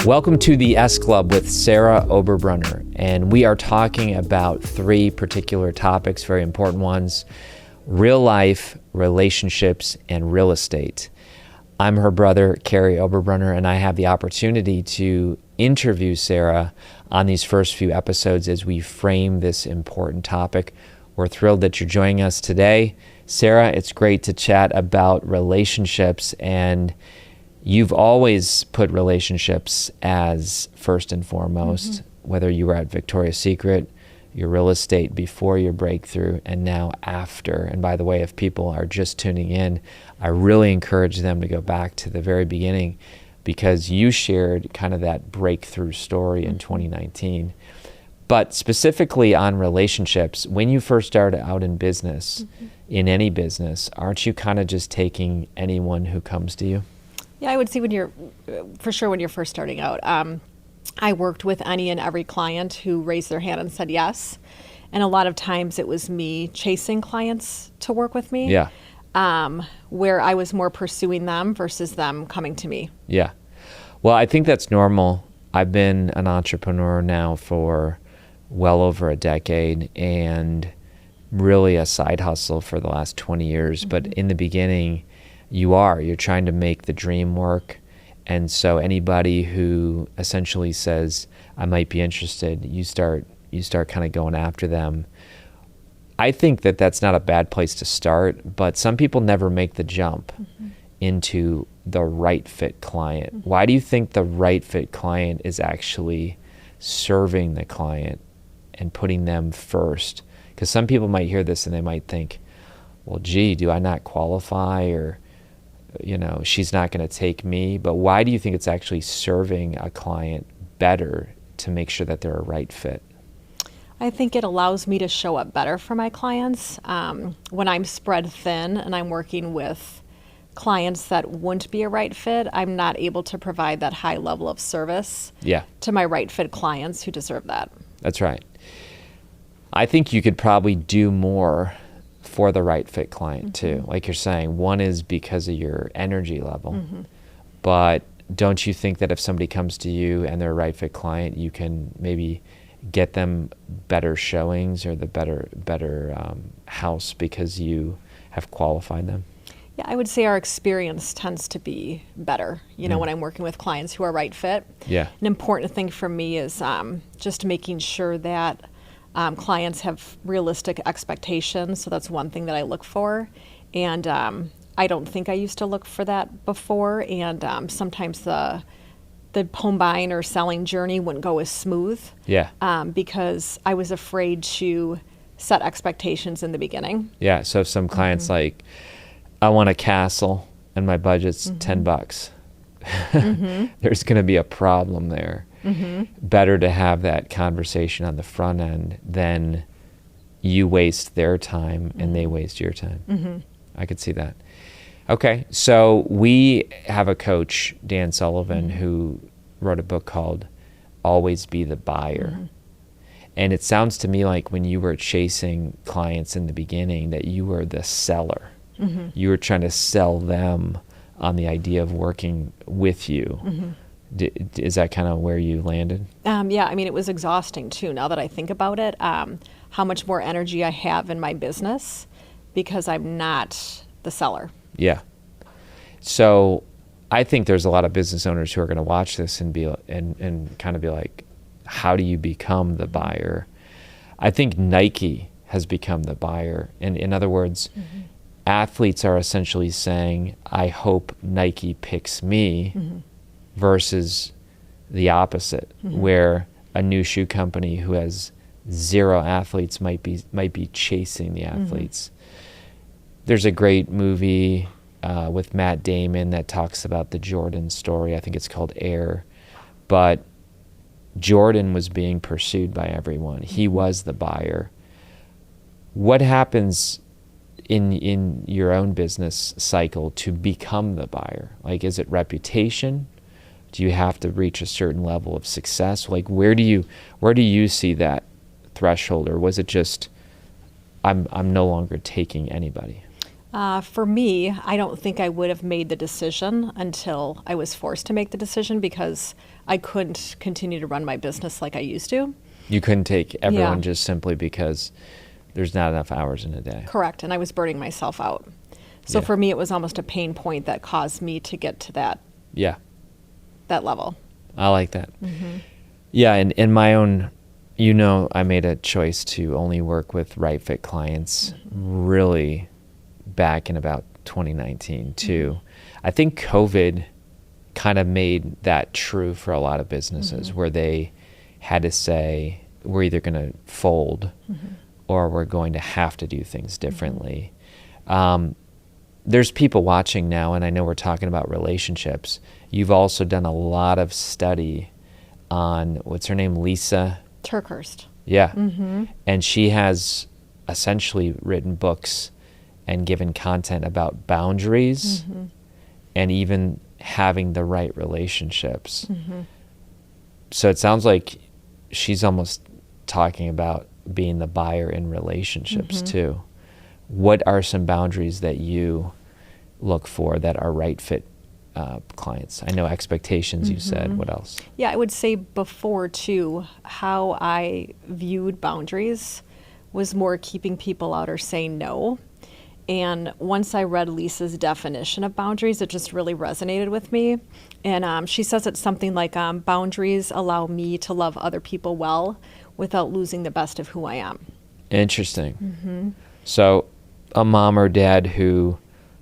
Welcome to the S Club with Sarah Oberbrunner, and we are talking about three particular topics, very important ones: real life, relationships, and real estate. I'm her brother, Carrie Oberbrunner, and I have the opportunity to interview Sarah on these first few episodes as we frame this important topic. We're thrilled that you're joining us today. Sarah, it's great to chat about relationships, and you've always put relationships as first and foremost, whether you were at Victoria's Secret, your real estate before your breakthrough, and now after. And by the way, if people are just tuning in, I really encourage them to go back to the very beginning, because you shared kind of that breakthrough story in 2019. But specifically on relationships, when you first started out in business, in any business, aren't you kind of just taking anyone who comes to you? Yeah, I would say when you're first starting out. I worked with any and every client who raised their hand and said yes. And a lot of times it was me chasing clients to work with me. Yeah. Where I was more pursuing them versus them coming to me. Yeah. Well, I think that's normal. I've been an entrepreneur now for well over a decade, and really a side hustle for the last 20 years. But in the beginning, you're trying to make the dream work. And so anybody who essentially says, I might be interested, you start kind of going after them. I think that that's not a bad place to start, but some people never make the jump into the right fit client. Why do you think the right fit client is actually serving the client and putting them first? Because some people might hear this and they might think, well, gee, do I not qualify? Or, she's not going to take me. But why do you think it's actually serving a client better to make sure that they're a right fit? I think it allows me to show up better for my clients. When I'm spread thin and I'm working with clients that wouldn't be a right fit, I'm not able to provide that high level of service to my right fit clients who deserve that. That's right. I think you could probably do more for the right fit client too. Like you're saying, one is because of your energy level, but don't you think that if somebody comes to you and they're a right fit client, you can maybe get them better showings or the better house because you have qualified them? Yeah, I would say our experience tends to be better, when I'm working with clients who are right fit. Yeah. An important thing for me is just making sure that clients have realistic expectations. So that's one thing that I look for. And I don't think I used to look for that before. And sometimes the home buying or selling journey wouldn't go as smooth. Yeah. Because I was afraid to set expectations in the beginning. Yeah. So if some clients like, I want a castle and my budget's $10, there's going to be a problem there. Better to have that conversation on the front end than you waste their time and they waste your time. I could see that. Okay, so we have a coach, Dan Sullivan, who wrote a book called Always Be the Buyer. And it sounds to me like when you were chasing clients in the beginning that you were the seller. You were trying to sell them on the idea of working with you. Is that kind of where you landed? Yeah, I mean, it was exhausting too, now that I think about it, how much more energy I have in my business because I'm not the seller. Yeah. So I think there's a lot of business owners who are going to watch this and be and kind of be like, how do you become the buyer? I think Nike has become the buyer. And in other words, athletes are essentially saying, I hope Nike picks me. Versus the opposite, where a new shoe company who has zero athletes might be chasing the athletes. There's a great movie with Matt Damon that talks about the Jordan story. I think it's called Air. But Jordan was being pursued by everyone. He was the buyer. What happens in your own business cycle to become the buyer? Like, is it reputation? Do you have to reach a certain level of success? Like, where do you see that threshold, or was it just I'm no longer taking anybody? For me, I don't think I would have made the decision until I was forced to make the decision because I couldn't continue to run my business like I used to. You couldn't take everyone Yeah. just simply because there's not enough hours in a day. Correct, and I was burning myself out. So Yeah. for me, it was almost a pain point that caused me to get to Yeah, that level. I like that. Yeah, and in my own, I made a choice to only work with right fit clients really back in about 2019 too. I think COVID kind of made that true for a lot of businesses where they had to say, we're either going to fold or we're going to have to do things differently. There's people watching now, and I know we're talking about relationships. You've also done a lot of study on, what's her name, Lisa? Turkhurst. Yeah. And she has essentially written books and given content about boundaries and even having the right relationships. So it sounds like she's almost talking about being the buyer in relationships too. What are some boundaries that you look for that are right fit clients? I know expectations, you said. What else? Yeah, I would say before too, how I viewed boundaries was more keeping people out or saying no. And once I read Lisa's definition of boundaries, it just really resonated with me. And she says it's something like boundaries allow me to love other people well without losing the best of who I am. Interesting. So a mom or dad who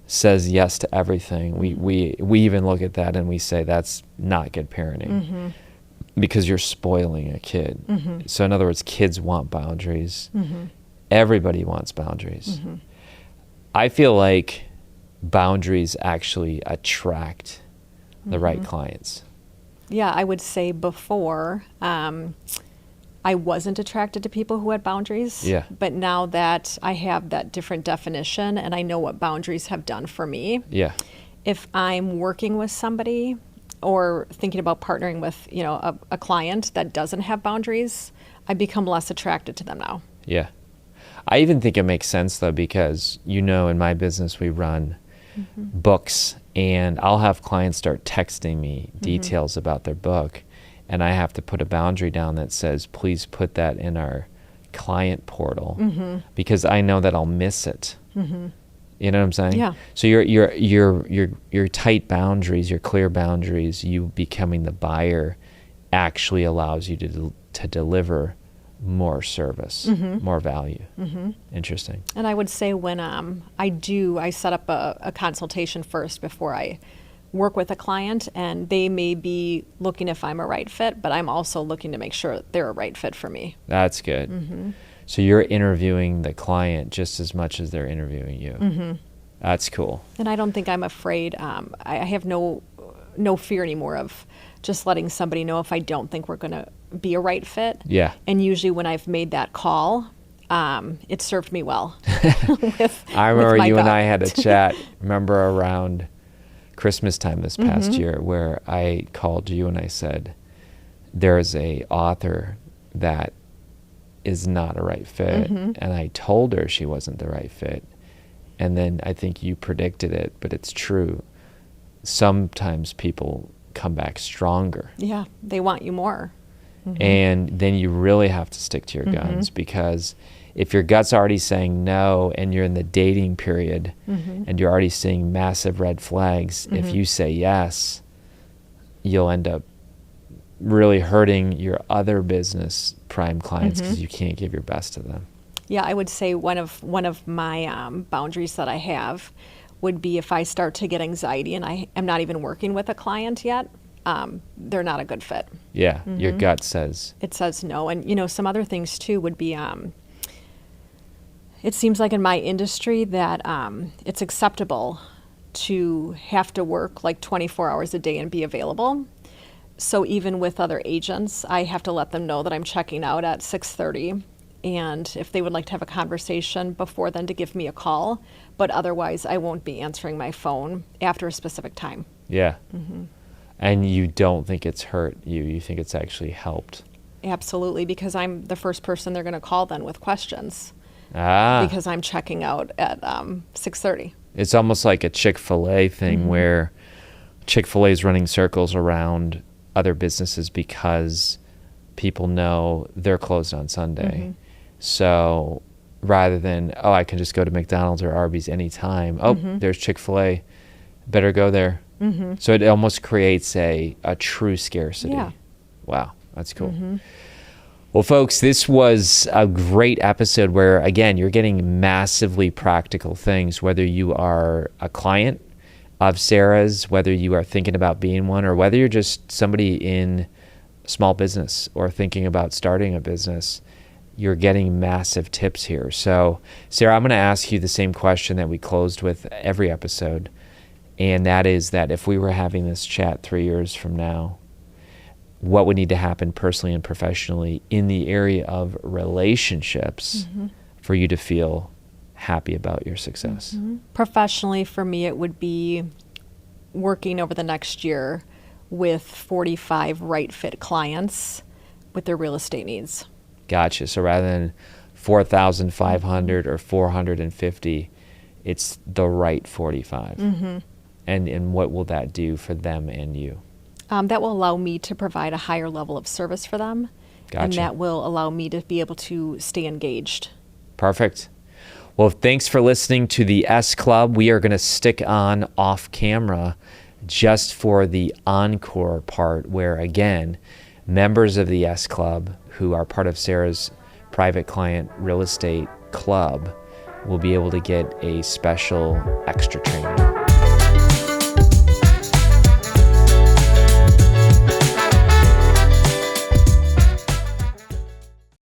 says yes to everything, we even look at that and we say that's not good parenting because you're spoiling a kid. So in other words, kids want boundaries. Everybody wants boundaries. I feel like boundaries actually attract the right clients. Yeah, I would say before, I wasn't attracted to people who had boundaries. Yeah. But now that I have that different definition and I know what boundaries have done for me, Yeah. if I'm working with somebody or thinking about partnering with, a client that doesn't have boundaries, I become less attracted to them now. Yeah. I even think it makes sense though, because in my business we run books, and I'll have clients start texting me details about their book, and I have to put a boundary down that says, please put that in our client portal because I know that I'll miss it. You know what I'm saying? Yeah. So your tight boundaries, your clear boundaries, you becoming the buyer actually allows you to deliver more service, more value. Interesting. And I would say when I set up a consultation first before I work with a client, and they may be looking if I'm a right fit, but I'm also looking to make sure they're a right fit for me. That's good. So you're interviewing the client just as much as they're interviewing you. That's cool. And I don't think I'm afraid. I have no fear anymore of just letting somebody know if I don't think we're going to be a right fit. Yeah. And usually when I've made that call, it served me well. I remember with my you and gut. I had a chat, remember around Christmas time this past year, where I called you and I said, there is a author that is not a right fit. And I told her she wasn't the right fit. And then I think you predicted it, but it's true. Sometimes people come back stronger. Yeah, they want you more. And then you really have to stick to your guns, because if your gut's already saying no and you're in the dating period and you're already seeing massive red flags, if you say yes, you'll end up really hurting your other business prime clients because you can't give your best to them. Yeah, I would say one of my boundaries that I have would be if I start to get anxiety and I am not even working with a client yet, they're not a good fit. Yeah, your gut says. It says no. And, some other things too would be, it seems like in my industry that it's acceptable to have to work like 24 hours a day and be available. So even with other agents, I have to let them know that I'm checking out at 6:30. And if they would like to have a conversation before then, to give me a call. But otherwise, I won't be answering my phone after a specific time. Yeah. And you don't think it's hurt you. You think it's actually helped. Absolutely, because I'm the first person they're going to call then with questions. Ah. Because I'm checking out at 6:30. It's almost like a Chick-fil-A thing where Chick-fil-A is running circles around other businesses because people know they're closed on Sunday. So rather than, oh, I can just go to McDonald's or Arby's anytime. Oh, there's Chick-fil-A. Better go there. So it almost creates a true scarcity. Yeah. Wow, that's cool. Well, folks, this was a great episode where, again, you're getting massively practical things, whether you are a client of Sarah's, whether you are thinking about being one, or whether you're just somebody in small business or thinking about starting a business. You're getting massive tips here. So, Sarah, I'm going to ask you the same question that we closed with every episode, and that is that if we were having this chat 3 years from now, what would need to happen personally and professionally in the area of relationships for you to feel happy about your success? Professionally, for me, it would be working over the next year with 45 right fit clients with their real estate needs. Gotcha. So rather than 4,500 or 450, it's the right 45. And what will that do for them and you? That will allow me to provide a higher level of service for them. Gotcha. And that will allow me to be able to stay engaged. Perfect. Well, thanks for listening to the S Club. We are going to stick on off camera just for the encore part where, again, members of the S Club who are part of Sarah's private client real estate club will be able to get a special extra training.